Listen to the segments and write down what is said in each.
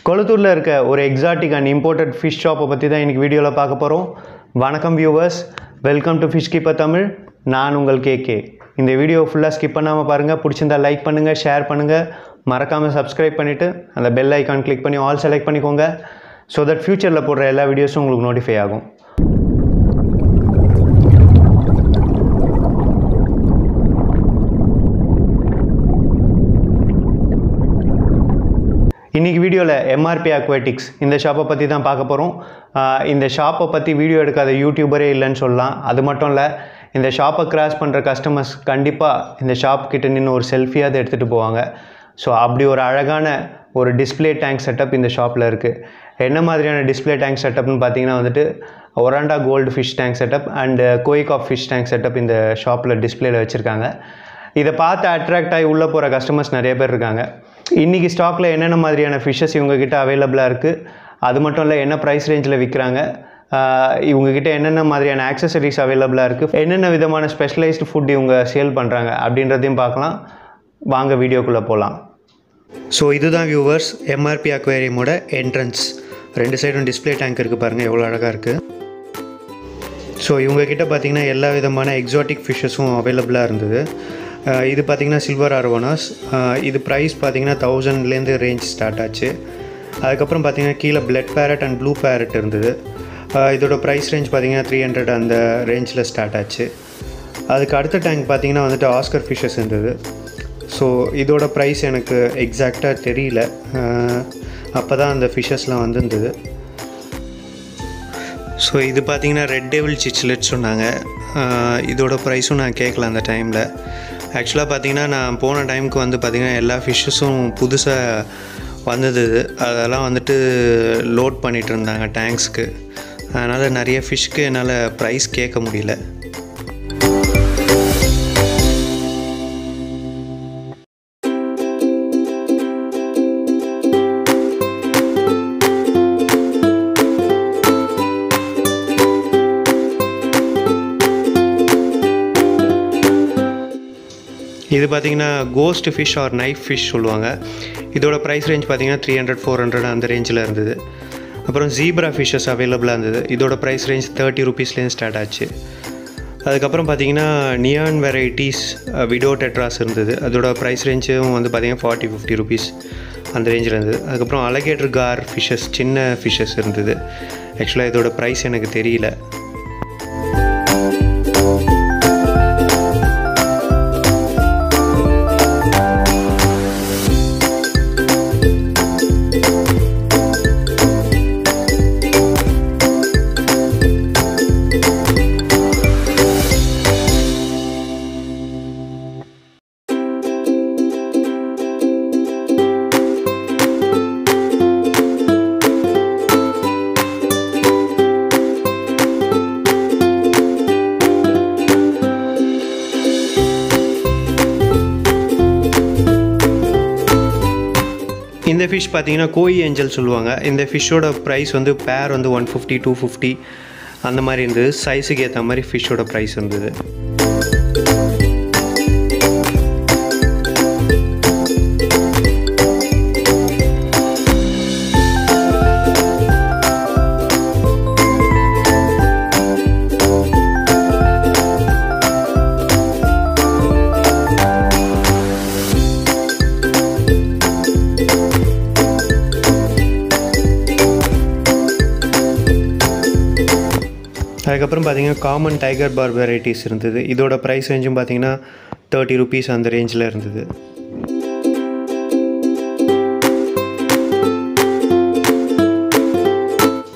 கொளத்தூர்ல இருக்க ஒரு exotic and imported fish ஷாப்பை பற்றி தான் இன்றைக்கி வீடியோவில் பார்க்க போகிறோம். வணக்கம் viewers, welcome to fish keeper Tamil. நான் உங்கள் கேகே. இந்த வீடியோ ஃபுல்லாக ஸ்கிப் பண்ணாமல் பாருங்கள். பிடிச்சிருந்தா லைக் பண்ணுங்கள், ஷேர் பண்ணுங்கள், மறக்காமல் சப்ஸ்கிரைப் பண்ணிவிட்டு அந்த பெல் ஐக்கான் கிளிக் பண்ணி ஆல் செலக்ட் பண்ணிக்கோங்க. ஸோ தட் ஃப்யூச்சரில் போடுற எல்லா வீடியோஸும் உங்களுக்கு நோட்டிஃபை ஆகும். இன்றைக்கி வீடியோவில் MRP Aquatics இந்த ஷாப்பை பற்றி தான் பார்க்க போகிறோம். இந்த ஷாப்பை பற்றி வீடியோ எடுக்காத யூடியூபரே இல்லைன்னு சொல்லலாம். அது மட்டும் இல்லை, இந்த ஷாப்பை கிராஸ் பண்ணுற கஸ்டமர்ஸ் கண்டிப்பாக இந்த ஷாப் கிட்ட நின்று ஒரு செல்ஃபியாவது எடுத்துகிட்டு போவாங்க. ஸோ அப்படி ஒரு அழகான ஒரு டிஸ்பிளே டேங்க் செட்டப் இந்த ஷாப்பில் இருக்குது. என்ன மாதிரியான டிஸ்பிளே டேங்க் செட்டப்னு பார்த்தீங்கன்னா வந்துட்டு oranda gold fish tank setup and koi carp fish tank setup இந்த ஷாப்பில் டிஸ்பிளேயில் வச்சுருக்காங்க. இதை பார்த்து அட்ராக்ட் ஆகி உள்ளே போகிற கஸ்டமர்ஸ் நிறைய பேர் இருக்காங்க. இன்றைக்கி ஸ்டாக்கில் என்னென்ன மாதிரியான ஃபிஷ்ஷஸ் இவங்ககிட்ட அவைலபிளாக இருக்குது, அது மட்டும் இல்லை என்ன ப்ரைஸ் ரேஞ்சில் விற்கிறாங்க, இவங்ககிட்ட என்னென்ன மாதிரியான ஆக்சசரிஸ் அவைலபிளாக இருக்குது, என்னென்ன விதமான ஸ்பெஷலைஸ்டு ஃபுட் இவங்க சேல் பண்ணுறாங்க அப்படின்றதையும் பார்க்கலாம். வாங்க வீடியோக்குள்ளே போகலாம். ஸோ இதுதான் வியூவர்ஸ் MRP அக்வேரியமோட என்ட்ரன்ஸ். ரெண்டு சைடும் டிஸ்பிளே டேங்க் இருக்குது, பாருங்கள் எவ்வளோ அழகாக இருக்குது. ஸோ இவங்ககிட்ட பார்த்திங்கன்னா எல்லா விதமான எக்ஸாட்டிக் ஃபிஷ்ஷஸும் அவைலபிளாக இருந்தது. இது பார்த்திங்கன்னா சில்வர் ஆர்வானாஸ். இது ப்ரைஸ் பார்த்திங்கன்னா 1000லேருந்து ரேஞ்ச் ஸ்டார்ட் ஆச்சு. அதுக்கப்புறம் பார்த்திங்கன்னா கீழே blood parrot and blue parrot இருந்தது. இதோட ப்ரைஸ் ரேஞ்ச் பார்த்திங்கன்னா 300 அந்த ரேஞ்சில் ஸ்டார்ட் ஆச்சு. அதுக்கு அடுத்த டேங்க் பார்த்திங்கன்னா வந்துட்டு ஆஸ்கர் ஃபிஷ்ஷஸ் இருந்தது. ஸோ இதோட ப்ரைஸ் எனக்கு எக்ஸாக்டாக தெரியல, அப்போ தான் அந்த ஃபிஷ்ஷஸ்லாம் வந்துருந்தது. ஸோ இது பார்த்திங்கன்னா ரெட் டெவில் சிச்லெட் சொன்னாங்க. இதோட ப்ரைஸும் நான் கேட்கல அந்த டைமில். ஆக்சுவலாக பார்த்திங்கன்னா நான் போன டைமுக்கு வந்து பார்த்திங்கன்னா எல்லா ஃபிஷ்ஷஸும் புதுசாக வந்தது. அதெல்லாம் வந்துட்டு லோட் பண்ணிகிட்டு இருந்தாங்க டேங்க்ஸ்க்கு. அதனால் நிறைய ஃபிஷ்க்கு என்னால் ப்ரைஸ் கேட்க முடியல. இது பார்த்திங்கன்னா ghost fish or knife fish சொல்லுவாங்க. இதோட ப்ரைஸ் ரேஞ்ச் பார்த்திங்கன்னா 300-400 அந்த ரேஞ்சில் இருந்தது. அப்புறம் ஜீப்ரா ஃபிஷ்ஷஸ் அவைலபிளாக இருந்தது. இதோட ப்ரைஸ் ரேஞ்ச் 30 ரூபீஸ்லேருந்து ஸ்டார்ட் ஆச்சு. அதுக்கப்புறம் பார்த்திங்கன்னா நியான் வெரைட்டிஸ் விடோ டெட்ராஸ் இருந்தது. அதோட ப்ரைஸ் ரேஞ்சும் வந்து பார்த்திங்கன்னா 40-50 ரூபீஸ் அந்த ரேஞ்சில் இருந்தது. அதுக்கப்புறம் அலகேட்டர் கார் ஃபிஷ்ஷஸ், சின்ன ஃபிஷ்ஷஸ் இருந்தது. ஆக்சுவலாக இதோட ப்ரைஸ் எனக்கு தெரியல. இந்த ஃபிஷ் பார்த்திங்கன்னா கோய் ஏஞ்சல் சொல்லுவாங்க. இந்த ஃபிஷ்ஷோட ப்ரைஸ் வந்து பேர் வந்து 150-250 அந்த மாதிரி இருந்தது. சைஸுக்கு ஏற்ற மாதிரி ஃபிஷ்ஷோட ப்ரைஸ் இருந்தது. அதுக்கப்புறம் பார்த்திங்கன்னா காமன் டைகர் பார் வெரைட்டிஸ் இருந்தது. இதோட ப்ரைஸ் ரேஞ்சும் பார்த்திங்கன்னா 30 ரூபீஸ் அந்த ரேஞ்சில் இருந்தது.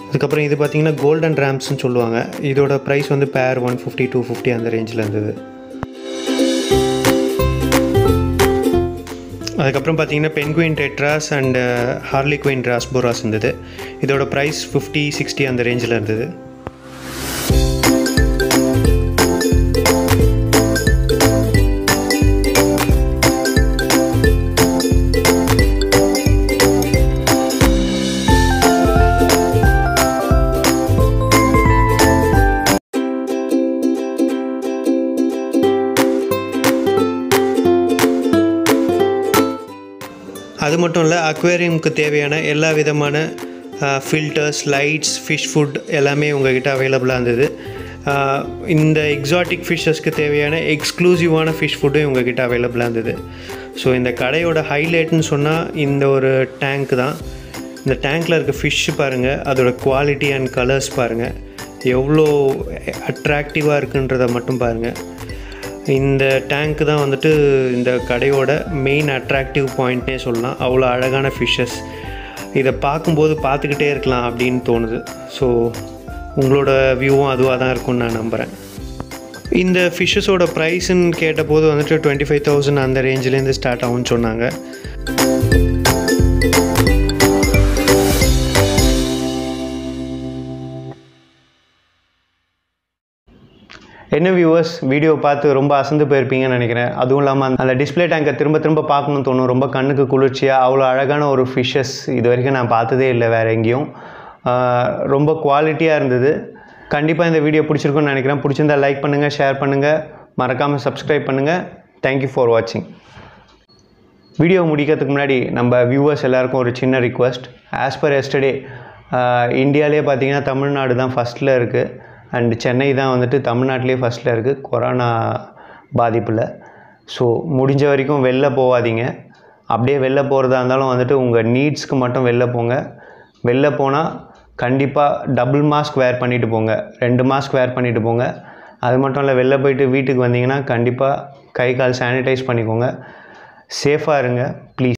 அதுக்கப்புறம் இது பார்த்திங்கன்னா கோல்டன் ரேம்ஸ்னு சொல்லுவாங்க. இதோட ப்ரைஸ் வந்து பேர் 150-250 அந்த ரேஞ்சில் இருந்தது. அதுக்கப்புறம் பார்த்திங்கன்னா பென்குயின் டெட்ராஸ் அண்டு ஹார்லிக்வைன் ராஸ்போராஸ் இருந்தது. இதோட ப்ரைஸ் 50-60 அந்த ரேஞ்சில் இருந்தது. அது மட்டும் இல்லை அக்வேரியமுக்கு தேவையான எல்லா விதமான ஃபில்டர்ஸ், லைட்ஸ், ஃபிஷ் ஃபுட் எல்லாமே உங்கள்கிட்ட அவைலபிளாக இருந்தது. இந்த எக்ஸாட்டிக் ஃபிஷ்ஷஸ்க்கு தேவையான எக்ஸ்க்ளூசிவான ஃபிஷ் ஃபுட்டும் உங்கள்கிட்ட அவைலபிளாக இருந்தது. ஸோ இந்த கடையோட ஹைலைட்னு சொன்னால் இந்த ஒரு டேங்க் தான். இந்த டேங்க்கில் இருக்க ஃபிஷ்ஷு பாருங்கள், அதோட குவாலிட்டி அண்ட் கலர்ஸ் பாருங்கள், எவ்வளோ அட்ராக்டிவாக இருக்குன்றதை மட்டும் பாருங்கள். இந்த டேங்க்கு தான் வந்துட்டு இந்த கடையோட மெயின் அட்ராக்டிவ் பாயிண்ட்னே சொல்லலாம். அவ்வளோ அழகான ஃபிஷ்ஷஸ், இதை பார்க்கும்போது பார்த்துக்கிட்டே இருக்கலாம் அப்படின்னு தோணுது. ஸோ உங்களோட வியூவும் அதுவாக தான் இருக்கும்னு நான் நம்புகிறேன். இந்த ஃபிஷ்ஷஸோட ப்ரைஸுன்னு கேட்டபோது வந்துட்டு 25,000 அந்த ரேஞ்சிலேருந்து ஸ்டார்ட் ஆகும்னு சொன்னாங்க. என்ன வியூவர்ஸ், வீடியோ பார்த்து ரொம்ப அசந்து போயிருப்பீங்கன்னு நினைக்கிறேன். அதுவும் இல்லாமல் அந்த டிஸ்பிளே டேங்கை திரும்ப திரும்ப பார்க்கணும்னு தோணும். ரொம்ப கண்ணுக்கு குளிர்ச்சியாக அவ்வளோ அழகான ஒரு ஃபிஷ்ஷஸ் இது வரைக்கும் நான் பார்த்ததே இல்லை வேறு எங்கேயும். ரொம்ப குவாலிட்டியாக இருந்தது. கண்டிப்பாக இந்த வீடியோ பிடிச்சிருக்குன்னு நினைக்கிறேன். பிடிச்சிருந்தால் லைக் பண்ணுங்கள், ஷேர் பண்ணுங்கள், மறக்காமல் சப்ஸ்கிரைப் பண்ணுங்கள். தேங்க்யூ ஃபார் வாட்சிங். வீடியோ முடிக்கிறதுக்கு முன்னாடி நம்ம வியூவர்ஸ் எல்லாருக்கும் ஒரு சின்ன ரிக்வெஸ்ட். ஆஸ் பர் எஸ்டர்டே இந்தியாவிலே பார்த்தீங்கன்னா தமிழ்நாடு தான் ஃபஸ்ட்டில் இருக்குது, அண்டு சென்னை தான் வந்துட்டு தமிழ்நாட்டிலே ஃபஸ்ட்டில் இருக்குது கொரோனா பாதிப்பில். ஸோ முடிஞ்ச வரைக்கும் வெளில போகாதீங்க. அப்படியே வெளில போகிறதா இருந்தாலும் வந்துட்டு உங்கள் நீட்ஸ்க்கு மட்டும் வெளில போங்க. வெளில போனால் கண்டிப்பாக டபுள் மாஸ்க் வேர் பண்ணிவிட்டு போங்க, 2 மாஸ்க் வேர் பண்ணிவிட்டு போங்க. அது மட்டும் இல்லை, வெளில போயிட்டு வீட்டுக்கு வந்தீங்கன்னா கண்டிப்பாக கை கால் சானிடைஸ் பண்ணிக்கோங்க. சேஃபாக இருங்க ப்ளீஸ்.